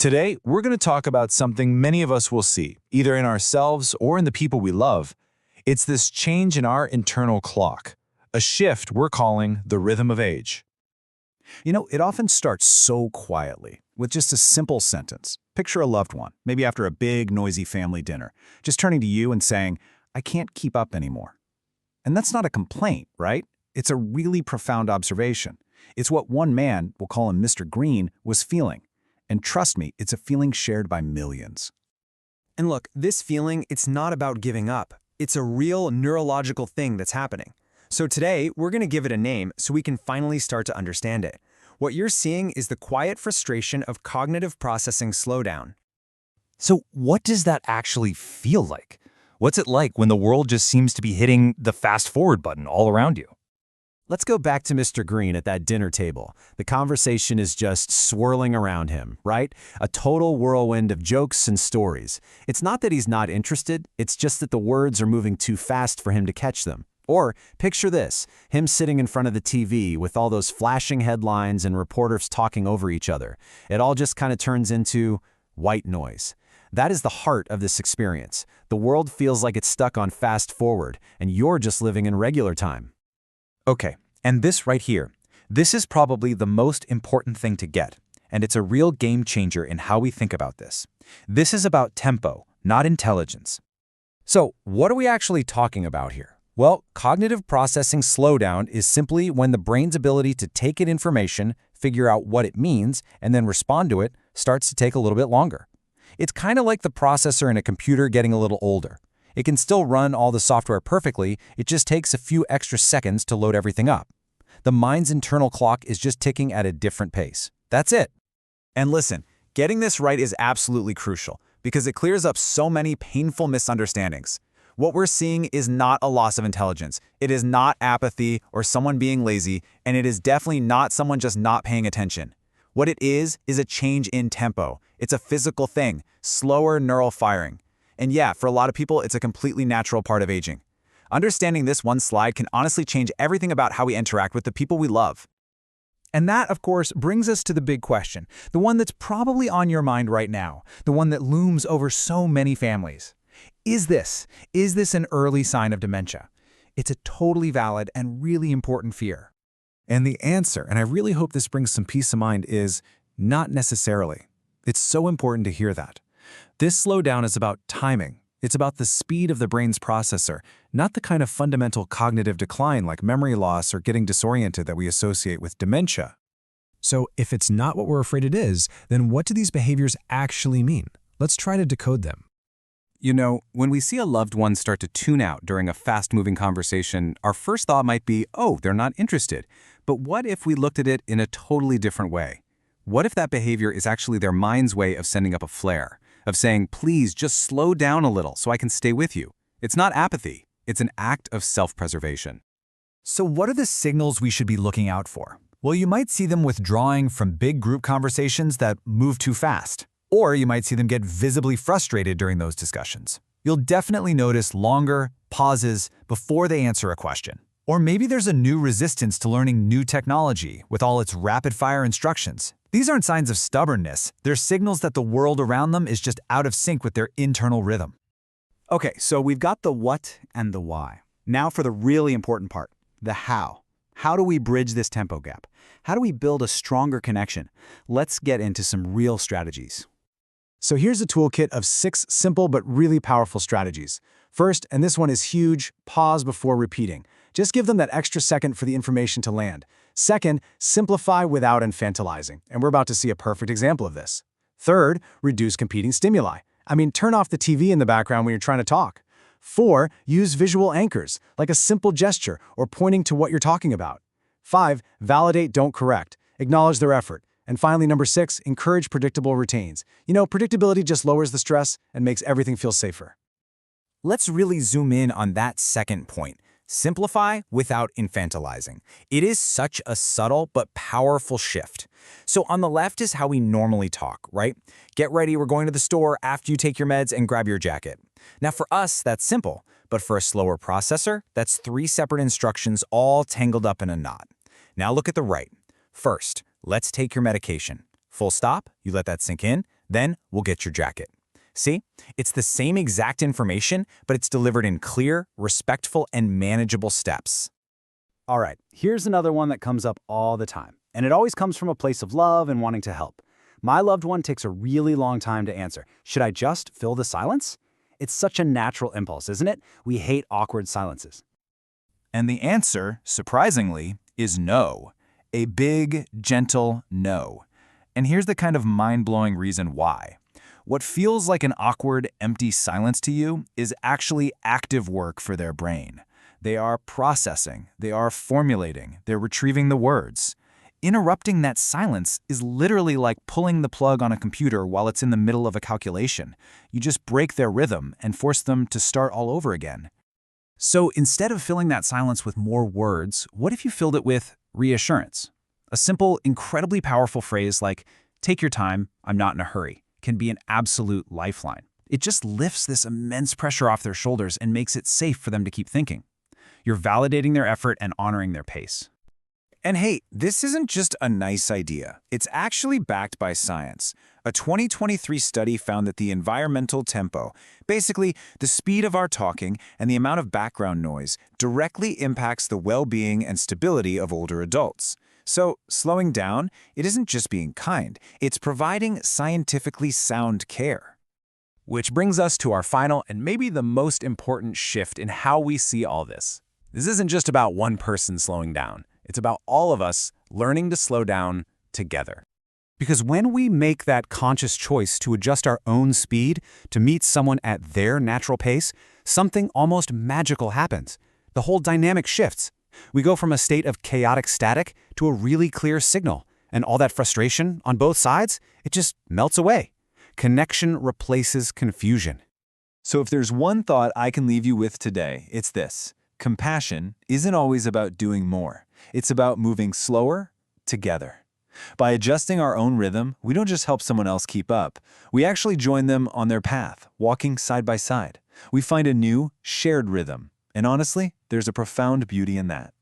Today, we're going to talk about something many of us will see, either in ourselves or in the people we love. It's this change in our internal clock, a shift we're calling the rhythm of age. It often starts so quietly, with just a simple sentence. Picture a loved one, maybe after a big, noisy family dinner, just turning to you and saying, "I can't keep up anymore." And that's not a complaint, right? It's a really profound observation. It's what one man, we'll call him Mr. Green, was feeling. And trust me, it's a feeling shared by millions. And look, this feeling, it's not about giving up. It's a real neurological thing that's happening. So today, we're going to give it a name so we can finally start to understand it. What you're seeing is the quiet frustration of cognitive processing slowdown. So what does that actually feel like? What's it like when the world just seems to be hitting the fast forward button all around you? Let's go back to Mr. Green at that dinner table. The conversation is just swirling around him, right? A total whirlwind of jokes and stories. It's not that he's not interested, it's just that the words are moving too fast for him to catch them. Or picture this, him sitting in front of the TV with all those flashing headlines and reporters talking over each other. It all just kind of turns into white noise. That is the heart of this experience. The world feels like it's stuck on fast forward, and you're just living in regular time. Okay, and this right here, this is probably the most important thing to get, and it's a real game changer in how we think about this. This is about tempo, not intelligence. So, what are we actually talking about here? Well, cognitive processing slowdown is simply when the brain's ability to take in information, figure out what it means, and then respond to it starts to take a little bit longer. It's kind of like the processor in a computer getting a little older. It can still run all the software perfectly, it just takes a few extra seconds to load everything up. The mind's internal clock is just ticking at a different pace. That's it. And listen, getting this right is absolutely crucial because it clears up so many painful misunderstandings. What we're seeing is not a loss of intelligence. It is not apathy or someone being lazy, and it is definitely not someone just not paying attention. What it is a change in tempo. It's a physical thing, slower neural firing. And yeah, for a lot of people, it's a completely natural part of aging. Understanding this one slide can honestly change everything about how we interact with the people we love. And that, of course, brings us to the big question, the one that's probably on your mind right now, the one that looms over so many families. Is this an early sign of dementia? It's a totally valid and really important fear. And the answer, and I really hope this brings some peace of mind, is not necessarily. It's so important to hear that. This slowdown is about timing. It's about the speed of the brain's processor, not the kind of fundamental cognitive decline like memory loss or getting disoriented that we associate with dementia. So if it's not what we're afraid it is, then what do these behaviors actually mean? Let's try to decode them. When we see a loved one start to tune out during a fast-moving conversation, our first thought might be, oh, they're not interested. But what if we looked at it in a totally different way? What if that behavior is actually their mind's way of sending up a flare? Of saying, please just slow down a little so I can stay with you. It's not apathy. It's an act of self-preservation. So what are the signals we should be looking out for? Well, you might see them withdrawing from big group conversations that move too fast. Or you might see them get visibly frustrated during those discussions. You'll definitely notice longer pauses before they answer a question. Or maybe there's a new resistance to learning new technology with all its rapid-fire instructions. These aren't signs of stubbornness. They're signals that the world around them is just out of sync with their internal rhythm. Okay, so we've got the what and the why. Now for the really important part, the how. How do we bridge this tempo gap? How do we build a stronger connection? Let's get into some real strategies. So here's a toolkit of 6 simple but really powerful strategies. First, and this one is huge, pause before repeating. Just give them that extra second for the information to land. Second, simplify without infantilizing, and we're about to see a perfect example of this. Third, reduce competing stimuli. Turn off the TV in the background when you're trying to talk. 4, use visual anchors, like a simple gesture or pointing to what you're talking about. 5, validate, don't correct. Acknowledge their effort. And finally, number 6, encourage predictable routines. Predictability just lowers the stress and makes everything feel safer. Let's really zoom in on that second point. Simplify without infantilizing. It is such a subtle but powerful shift. So on the left is how we normally talk, right? Get ready, we're going to the store after you take your meds and grab your jacket. Now for us, that's simple, but for a slower processor, that's 3 separate instructions all tangled up in a knot. Now look at the right. First, let's take your medication. Full stop, you let that sink in. Then we'll get your jacket. See? It's the same exact information, but it's delivered in clear, respectful, and manageable steps. All right, here's another one that comes up all the time, and it always comes from a place of love and wanting to help. My loved one takes a really long time to answer. Should I just fill the silence? It's such a natural impulse, isn't it? We hate awkward silences. And the answer, surprisingly, is no. A big, gentle no. And here's the kind of mind-blowing reason why. What feels like an awkward, empty silence to you is actually active work for their brain. They are processing, they are formulating, they're retrieving the words. Interrupting that silence is literally like pulling the plug on a computer while it's in the middle of a calculation. You just break their rhythm and force them to start all over again. So instead of filling that silence with more words, what if you filled it with reassurance? A simple, incredibly powerful phrase like, "Take your time, I'm not in a hurry," can be an absolute lifeline. It just lifts this immense pressure off their shoulders and makes it safe for them to keep thinking. You're validating their effort and honoring their pace. And hey, this isn't just a nice idea. It's actually backed by science. A 2023 study found that the environmental tempo, basically the speed of our talking and the amount of background noise, directly impacts the well-being and stability of older adults. So, slowing down, it isn't just being kind, it's providing scientifically sound care. Which brings us to our final and maybe the most important shift in how we see all this. This isn't just about one person slowing down. It's about all of us learning to slow down together. Because when we make that conscious choice to adjust our own speed to meet someone at their natural pace, something almost magical happens. The whole dynamic shifts. We go from a state of chaotic static to a really clear signal, and all that frustration on both sides, it just melts away. Connection replaces confusion. So if there's one thought I can leave you with today, it's this. Compassion isn't always about doing more. It's about moving slower together. By adjusting our own rhythm, we don't just help someone else keep up. We actually join them on their path, walking side by side. We find a new, shared rhythm. And honestly, there's a profound beauty in that.